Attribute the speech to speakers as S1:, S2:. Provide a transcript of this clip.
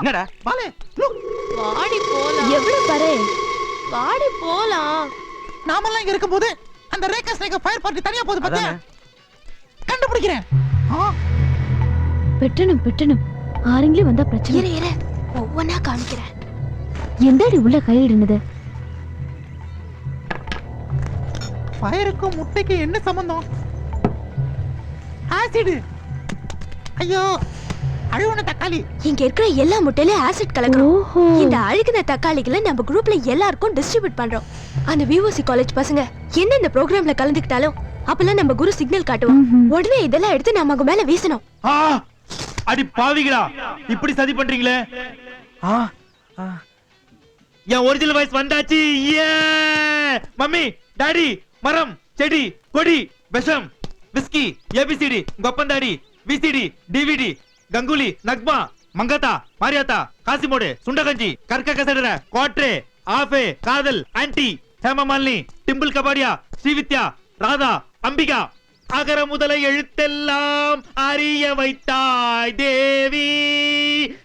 S1: என்னடா
S2: பாலே
S3: வாடி போலாம்.
S4: எவ்வளவு பாரு.
S3: வாடி போலாம்.
S2: நாமெல்லாம் இங்க இருக்கும்போது அந்த ரேகா ஸ்னேக ஃபயர் பார்ட்டி தனியா போகுது பாத்தியா? கண்டுபிடிக்கிறேன்.
S4: பெட்டணும் ஆரங்களே வந்தா பிரச்சனை.
S3: இரு ஒவ்வொன்னா காமிக்கிறேன்.
S4: எந்தடி உள்ள கையிடுனது?
S2: ஃபயருக்கும் முட்டைக்கு என்ன சம்பந்தம்? ஆசிட். ஐயோ அழுகுன தக்காளி.
S3: இங்க இருக்கிற எல்லா முட்டையிலயும் ஆசிட் கலக்குறோம்.
S4: ஓஹோ.
S3: இந்த அழுகுன தக்காளிகளை நம்ம குரூப்ல எல்லாருக்கும் டிஸ்ட்ரிபியூட் பண்றோம். அந்த விஓசி காலேஜ் பசங்க என்ன இந்த ப்ரோக்ராம்ல கலந்துக்கிட்டாலும் அப்பெல்லாம் நம்ம குரு சிக்னல் காட்டுவோம். உடனே இதெல்லாம் எடுத்து நம்ம மேல வீசணும்.
S1: அடி பாவிகளா, இப்படி சதி பண்றீங்களே? என் ஒரிஜினல் வாய்ஸ் வந்தாச்சு. மம்மி, டாடி, மரம், செடி, கொடி, விஷம், விஸ்கி, ஏபிசிடி, கொப்பந்தாடி, விசிடி, டிவிடி, கங்குலி, நக்மா, மங்கத்தா, மாரியாத்தா, காசிமோடு, சுண்டகஞ்சி, கற்க கசடுற, கோட்ரே, ஆஃபே, காதல், ஆன்டி, ஹேமமாலினி, டிம்பிள் கபாடியா, ஸ்ரீவித்யா, ராதா, அம்பிகா, அகர முதல எழுத்தெல்லாம் அறிய வைத்தாய் தேவி.